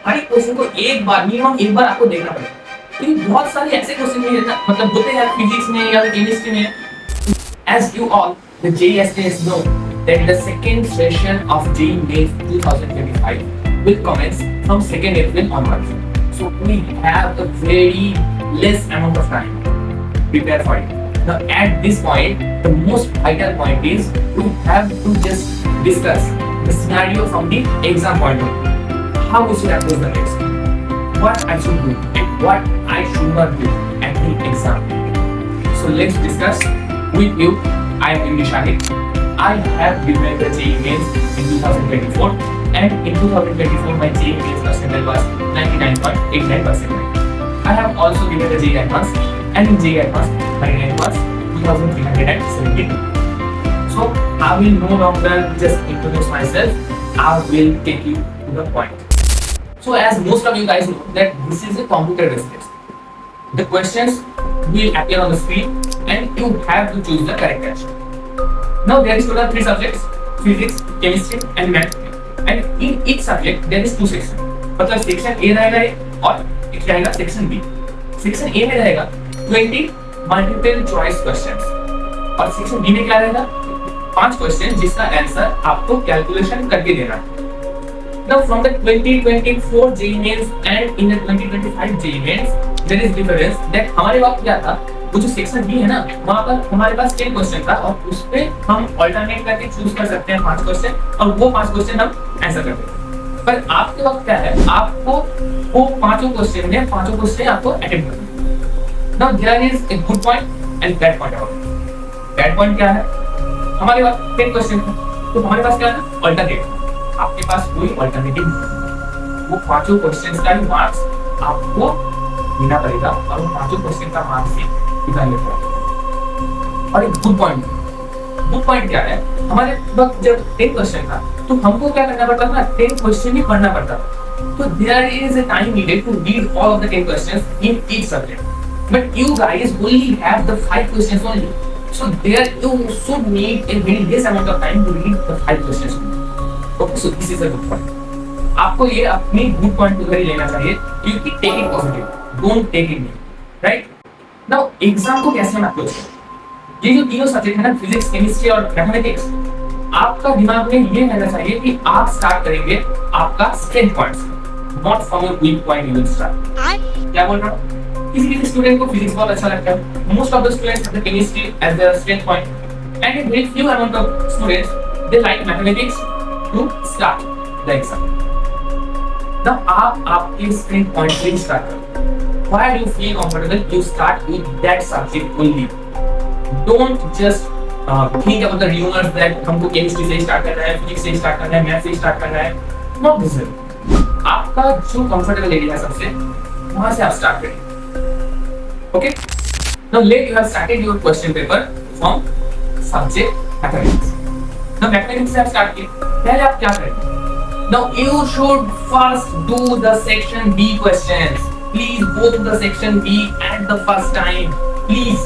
हर एक क्वेश्चन को एक बार मिनिमम एक बार आपको देखना पड़ेगा, क्योंकि बहुत सारे ऐसे क्वेश्चन भी है मतलब होते हैं फिजिक्स में या केमिस्ट्री में। As you all, the JSS know that the second session of JEE Mains 2025 will commence from 2nd April onwards. So we have a very less amount of time to prepare for it. Now at this point, the most vital point is we have to just discuss the scenario from the exam point of view. How we should approach the text, what I should do and what I should not do at the exam. So let's discuss with you. I am Imri Shahid. I have given the JEE Mains in 2024 and in 2024 my JEE Mains percentage was 99.89%. I have also given the JEE Advanced and in JEE Advanced my rank was 2317. So I will no longer just introduce myself, I will take you to the point. So as most of you guys know that this is a computer based test. The questions will appear on the screen and you have to choose the correct answer. Now there is total 3 subjects: physics, chemistry and math. And in each subject there is 2 sections. मतलब section A रहेगा और एक रहेगा section B. Section A में रहेगा 20 multiple choice questions और section B में क्या रहेगा 5 क्वेश्चन जिसका आंसर आपको कैलकुलेशन करके देना है. Now from the 2024 JEE Mains and in the 2025 JEE Mains there is difference that हमारे वक्त क्या था, वो जो सेक्शन बी है ना वहाँ पर हमारे पास 10 क्वेश्चन था और उस पे हम ऑल्टरनेट करके चूज कर सकते हैं 5 क्वेश्चन और वो 5 क्वेश्चन हम आंसर करते हैं. पर आपके वक्त क्या है, आपको वो पांचों क्वेश्चन में पांचों क्वेश्चन आपको अटेम्प्ट करना है. Now there is a good point and bad point about it. Bad point क्या है, हमारे पास 10 क्वेश्चन है तो हमारे पास क्या है ऑल्टरनेट. आपके पास कोई ऑल्टरनेटिव नहीं, वो पांचों क्वेश्चंस का ही मार्क्स आपको देना पड़ेगा और उन पांचों क्वेश्चन का मार्क्स ही निकालना पड़ेगा. और एक गुड पॉइंट क्या है, हमारे वक्त जब 10 क्वेश्चन था तो हमको क्या करना पड़ता था, 10 क्वेश्चन ही पढ़ना पड़ता था. तो there is a time needed to read all of the 10 questions in each subject. But you guys only have the 5 questions only, so there you should need a very less amount of time to read the 5 questions. Okay, so this is a good point. आपको ये अपनी good point उधर ही लेना चाहिए क्योंकि take it positive, don't take it negative, right. Now exam को कैसे हम अप्रोच करें, ये जो तीनों सब्जेक्ट है ना फिजिक्स, केमिस्ट्री और मैथमेटिक्स, आपका दिमाग में ये रहना चाहिए कि आप स्टार्ट करेंगे आपका स्ट्रेंथ पॉइंट से, not from your weak point. You will start. क्या बोल रहा हूँ, किसी स्टूडेंट को फिजिक्स बहुत अच्छा लगता है, most of the students have the chemistry as their strength point and in very few amount of students they like mathematics to start the exam. Now आप आपके strength point से start करो. Why do you feel comfortable? You start with that subject only. Don't just think about the rumors that हमको chemistry से start करना है, physics से start करना है, math से start करना है. Not this way. आपका जो comfortable area है सबसे, वहाँ से आप start करें. Okay? Now let you have started your question paper from subject mathematics. Now mathematics से आप start किए. पहले आप क्या करेंगे? Now you should first do the section B questions. Please go to the section B at the first time. Please,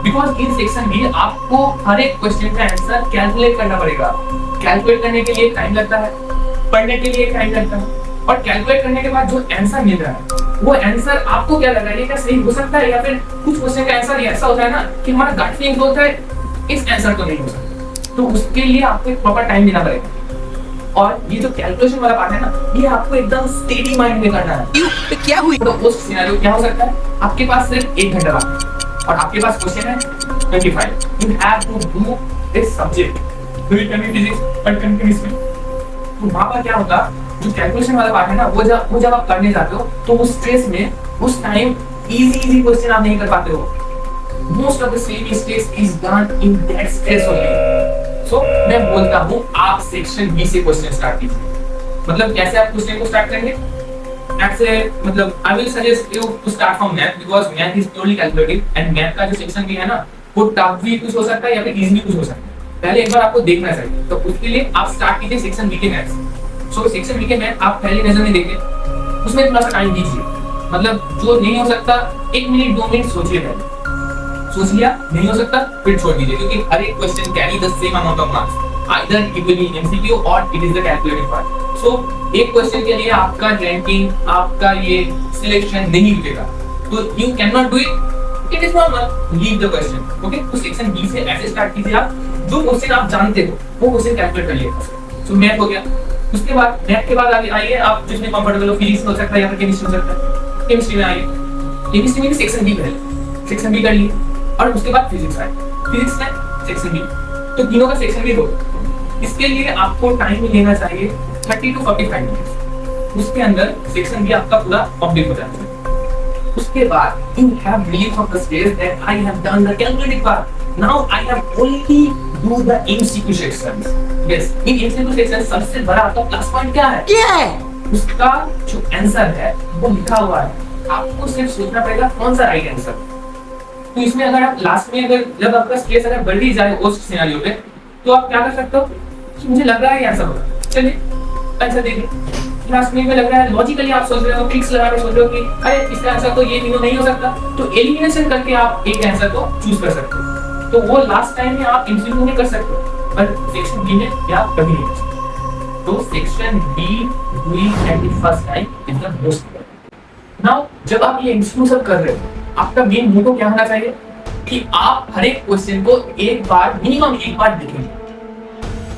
because in section B आपको हर एक question का आंसर कैलकुलेट करना पड़ेगा. कैलकुलेट करने के लिए टाइम लगता है, पढ़ने के लिए टाइम लगता है और कैलकुलेट करने के बाद जो आंसर मिल रहा है वो आंसर आपको क्या लग रहा है, क्या सही हो सकता है या फिर कुछ क्वेश्चन का आंसर ऐसा होता है ना कि हमारा गट फीलिंग होता है इस आंसर को नहीं हो सकता. तो उसके लिए आपको एक प्रॉपर टाइम देना पड़ेगा. और ये जो कैलकुलेशन वाला पार्ट है ना, ये आपको एकदम स्टेडी माइंड में करना है. क्या हुई तो उस सिनेरियो क्या हो सकता है, आपके पास सिर्फ 1 घंटा है और आपके पास क्वेश्चन है 25. You have to do this subject physics और केमिस्ट्री. तो वहां पर क्या होता, जो कैलकुलेशन वाला पार्ट है ना, वो जब आप करने जाते हो तो उस स्ट्रेस में उस टाइम इजी क्वेश्चन आप नहीं कर पाते हो. Most of the silly mistakes is done in that stress only. So मैं बोलता हूँ आप सेक्शन बी से क्वेश्चन स्टार्ट कीजिए. मतलब कैसे आप क्वेश्चन को स्टार्ट करेंगे, मैथ से. मतलब I will suggest you to start from math because math is purely calculative and math का जो सेक्शन भी है ना वो टफ भी कुछ हो सकता है या फिर इजी भी कुछ हो सकता है. पहले एक बार आपको देखना चाहिए, तो उसके लिए आप स्टार्ट कीजिए सेक्शन बी के मैथ से. सो सेक्शन बी के मैथ आप पहले नजर में देखिए, उसमें थोड़ा सा टाइम दीजिए. मतलब जो नहीं हो सकता 1 मिनट 2 मिनट सोचिए, पहले सोच लिया, नहीं हो सकता फिर छोड़ दीजिए, क्योंकि हर एक question carry the same amount of marks. Either it will be MCQ or it is the calculated part. So एक क्वेश्चन के लिए आपका रैंकिंग, आपका ये सिलेक्शन नहीं रुकेगा, तो you can not do it, it is normal, leave the question. Okay, तो सेक्शन बी से ऐसे स्टार्ट कीजिए, आप जो क्वेश्चन आप जानते हो वो क्वेश्चन कैलकुलेट करिए। तो मैथ हो गया, उसके बाद मैथ के बाद आगे आइए आप जिसमें कंफर्टेबल हो, फिजिक्स हो सकता है या फिर केमिस्ट्री हो सकता है। केमिस्ट्री में आइए, केमिस्ट्री में भी सेक्शन बी पहले, सेक्शन बी कर लिए, और उसके बाद फिजिक्स आए, फिजिक्स में सेक्शन बी, तो तीनों का सेक्शन बी हो। इसके लिए आपको टाइम लेना चाहिए 30 to 45 मिनट्स, उसके अंदर सेक्शन बी आपका पूरा कंप्लीट हो जाता है। उसके बाद you have relief of the stage that I have done the calculative part, now I have only do the MCQ sections. Yes, in MCQ section सबसे बड़ा आपका प्लस पॉइंट क्या है? उसका जो आंसर है वो लिखा हुआ है, आपको सिर्फ सोचना पड़ेगा कौन सा राइट आंसर। तो इसमें अगर आप लास्ट में अगर जब आपका स्ट्रेस अगर बढ़ ही जाए उस सिनेरियो पे, तो आप क्या कर सकते हो कि मुझे लग रहा है ये आंसर होगा, चलिए आंसर दे दीजिए। लास्ट में लग रहा है लॉजिकली आप सोच रहे हो, फिक्स लगा के सोच रहे हो कि अरे इसका आंसर तो ये तीनों नहीं हो सकता, तो एलिमिनेशन करके आप एक आंसर को चूज कर सकते हो। तो वो लास्ट टाइम में आप एमसीक्यू में कर सकते हो, पर सेक्शन बी में या कभी नहीं कर सकते। तो section be doing at the first time is the most important. Now जब आप ये एमसीक्यू सब कर रहे हो, आपका मेन मोटो क्या होना चाहिए कि आप हर एक क्वेश्चन को एक बार, मिनिमम एक बार देखेंगे।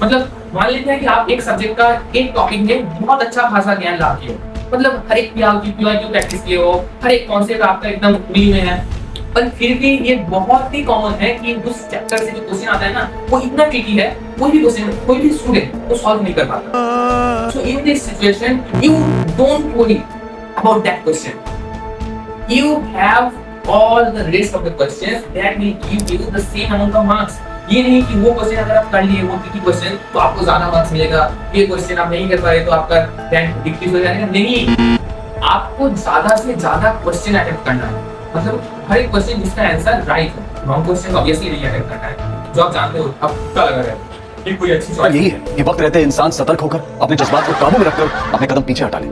मतलब मान लेते हैं कि आप एक सब्जेक्ट का एक टॉपिक में बहुत अच्छा खासा ज्ञान ला के हो, मतलब हर एक पीआईक्यू प्रैक्टिस किए हो, हर एक कॉन्सेप्ट आपका एकदम उंगली में है, पर फिर भी ये बहुत ही कॉमन है कि उस चैप्टर से जो क्वेश्चन आता है ना वो इतना ट्रिकी है, कोई भी क्वेश्चन, कोई भी स्टूडेंट वो सॉल्व नहीं कर पाता। So in this situation you don't worry about that question, you have all the rest of the questions that will give you the same amount of marks। ये नहीं कि वो क्वेश्चन अगर आप कर लिए वो ट्रिकी क्वेश्चन तो आपको ज्यादा मार्क्स मिलेगा, ये क्वेश्चन आप नहीं कर पाए तो आपका रैंक डिक्रीज हो जाएगा। नहीं, आपको ज्यादा से ज्यादा क्वेश्चन अटेम्प्ट करना है, मतलब हर एक क्वेश्चन जिसका आंसर राइट हो। रॉन्ग क्वेश्चन ऑब्वियसली नहीं अटेम्प्ट करना है, जो आप जानते हो। अब क्या लगा रहा है ये कोई अच्छी चॉइस यही है कि वक्त रहते इंसान सतर्क होकर अपने जज्बात को काबू में रखकर अपने कदम पीछे हटा ले।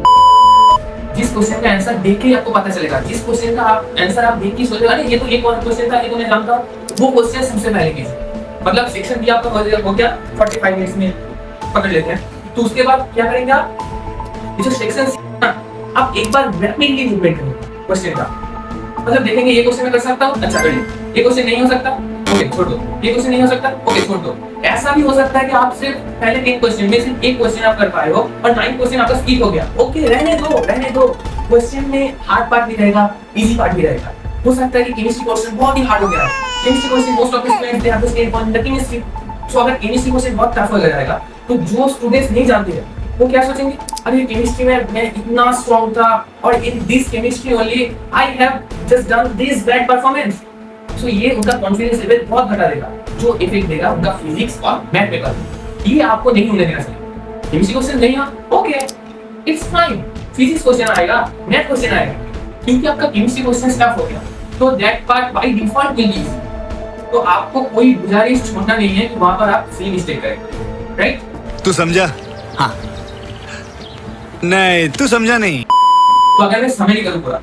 जिस क्वेश्चन का आंसर देख के आपको पता चलेगा, जिस क्वेश्चन का आप आंसर आप देख के सोचेगा अरे ये तो एक और क्वेश्चन था, ये तो मैं जानता हूं, वो क्वेश्चन सबसे पहले कीजिए। मतलब सेक्शन बी आपका हो गया 45 मिनट्स में पकड़ लेते हैं। तो उसके बाद क्या करेंगे आप, ये जो सेक्शन सी आप एक बार रैपिडली मूवमेंट करेंगे क्वेश्चन का, मतलब देखेंगे ये क्वेश्चन मैं कर सकता हूं, अच्छा करिए, ये क्वेश्चन नहीं हो सकता, ओके छोड़ दो, ये क्वेश्चन नहीं हो सकता, ओके छोड़ दो। ऐसा भी हो सकता है कि आप सिर्फ पहले 10 क्वेश्चन में सिर्फ एक क्वेश्चन आप कर पाए हो और 9 क्वेश्चन आपका स्किप हो गया, ओके रहने दो। क्वेश्चन में हार्ड पार्ट भी रहेगा, इजी पार्ट भी रहेगा। हो सकता है कि केमिस्ट्री क्वेश्चन बहुत ही हार्ड हो गया है, chemistry question most of the students they have the state one the chemistry. So अगर केमिस्ट्री क्वेश्चन बहुत टफ हो जाएगा तो जो स्टूडेंट्स नहीं जानते हैं वो क्या सोचेंगे, अरे केमिस्ट्री में मैं इतना स्ट्रांग था और in this chemistry only I have just done this bad performance. So ये उनका कॉन्फिडेंस लेवल बहुत घटा देगा, जो इफेक्ट देगा उनका फिजिक्स और मैथ पेपर। ये आपको नहीं होने देना चाहिए। केमिस्ट्री क्वेश्चन नहीं आ, okay it's fine, physics question आएगा, मैथ क्वेश्चन आएगा, क्योंकि आपका केमिस्ट्री क्वेश्चन टफ हो गया तो that part by default will be easy. तो आपको कोई गुजारिश छोड़ना नहीं है कि वहां पर आप सही मिस्टेक करें, राइट? तू समझा? हाँ। नहीं तू समझा नहीं। तो अगर मैं समय करूँ पूरा,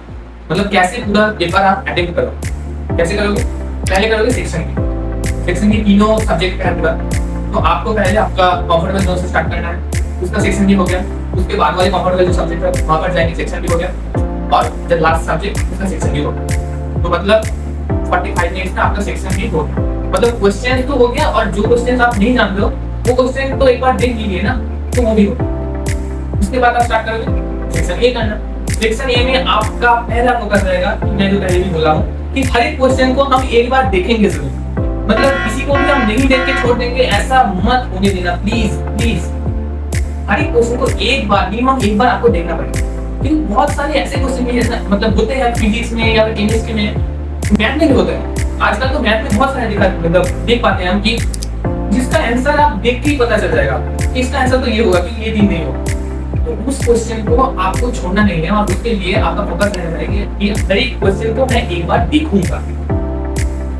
मतलब कैसे पूरा पेपर आप अटेम्प्ट करो, कैसे करोगे? पहले करोगे सेक्शन की तीनों सब्जेक्ट का पूरा। तो आपको पहले आपका कंफर्टेबल जोन से स्टार्ट करना है, उसका सेक्शन भी हो गया, उसके बाद वाले कंफर्टेबल जो सब्जेक्ट है वहां पर जाएंगे, सेक्शन भी हो गया, और जब लास्ट सब्जेक्ट उसका सेक्शन भी हो गया। तो मतलब 45 मिनट्स में आपका सेक्शन भी हो गया, मतलब क्वेश्चन तो हो गया, और जो क्वेश्चन आप नहीं जानते हो वो क्वेश्चन तो एक बार देख लीजिए ना, तो वो भी हो। उसके बाद आप स्टार्ट करोगे सेक्शन ए करना। सेक्शन ए में आपका पहला फोकस रहेगा, मैं जो पहले भी बोला हूँ कि हर एक क्वेश्चन को हम एक बार देखेंगे जरूर, मतलब किसी को भी हम नहीं देख के छोड़ देंगे ऐसा मत होने देना, प्लीज। हर एक क्वेश्चन को एक बार, मिनिमम एक बार आपको देखना पड़ेगा, क्योंकि बहुत सारे ऐसे क्वेश्चन भी जैसे मतलब होते हैं फिजिक्स में या फिर केमिस्ट्री में, मैथ में भी होते हैं। आजकल तो मैथ में बहुत सारे मतलब देख पाते हैं हम कि जिसका आंसर आप देख के ही पता चल जाएगा कि इसका आंसर तो ये होगा, क्योंकि ये भी नहीं होगा। तो उस क्वेश्चन को आपको छोड़ना नहीं है, और उसके लिए आपका फोकस रहना चाहिए कि हर एक क्वेश्चन को मैं एक बार देखूंगा।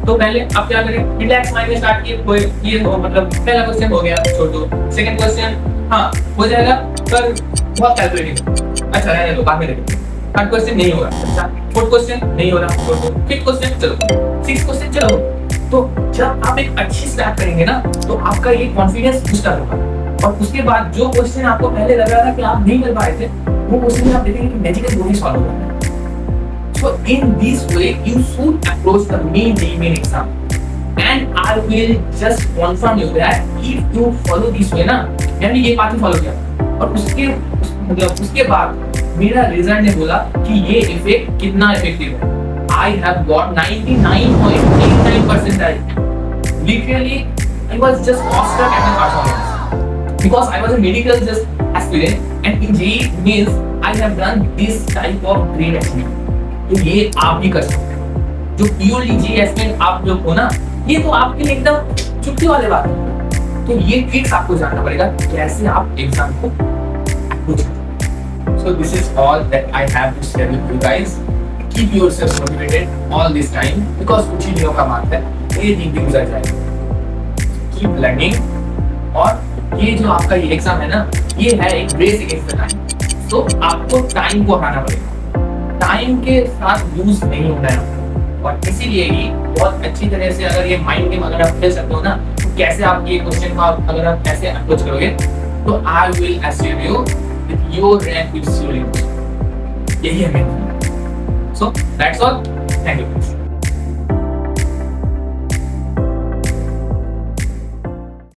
तो पहले आप क्या करें, रिलैक्स माइंड में स्टार्ट किए, ये हो मतलब पहला क्वेश्चन हो गया, छोड़ दो। सेकंड क्वेश्चन हाँ हो जाएगा, पर बहुत कैलकुलेटिव, अच्छा रहने दो, बाद में देखेंगे। थर्ड क्वेश्चन नहीं होगा, अच्छा फोर्थ क्वेश्चन नहीं हो रहा, छोड़ दो। फिफ्थ क्वेश्चन चलो, सिक्स्थ क्वेश्चन चलो। तो जब आप एक अच्छी स्टार्ट करेंगे ना, तो आपका ये कॉन्फिडेंस बूस्टर होगा और उसके बाद जो क्वेश्चन आपको पहले लग रहा था कि आप नहीं कर पाए थे, वो क्वेश्चन आप देखेंगे कि मैजिकल वो ही सॉल्व हो रहा है। So in this way, you should approach the main exam, and I will just confirm you that if you follow this way ना, मैंने ये बात ही फॉलो किया और उसके बाद मेरा रिजल्ट ने बोला कि ये इफेक्ट कितना इफेक्टिव है। I have got 99.89 percentile. Literally, I was just awestruck at my performance because I was a medical just aspirant, and in JEE means I have done this type of great achievement. तो ये आप भी कर सकते हैं। जो purely जी aspirant आप लोग हो ना, ये तो आपके लिए एकदम चुटकी वाले बात है। तो ये ट्रिक्स आपको जानना पड़ेगा कैसे आप एग्जाम को अप्रोच करें। So this is all that I have to share with you guys. Keep yourself motivated all this time because कुछ ही दिनों का बात है, ये दिन भी गुजर जाएगा। कीप लर्निंग, और ये जो आपका ये एग्जाम है ना, ये है एक रेस अगेंस्ट द टाइम। तो आपको टाइम को हराना पड़ेगा, टाइम के साथ लूज नहीं होना है। और इसीलिए ही बहुत अच्छी तरह से अगर ये माइंड गेम अगर आप खेल सकते हो ना, तो कैसे आप ये क्वेश्चन का अगर आप ऐसे अप्रोच करोगे, तो I will assure you with your rank will slowly. यही है main. So that's all, thank you.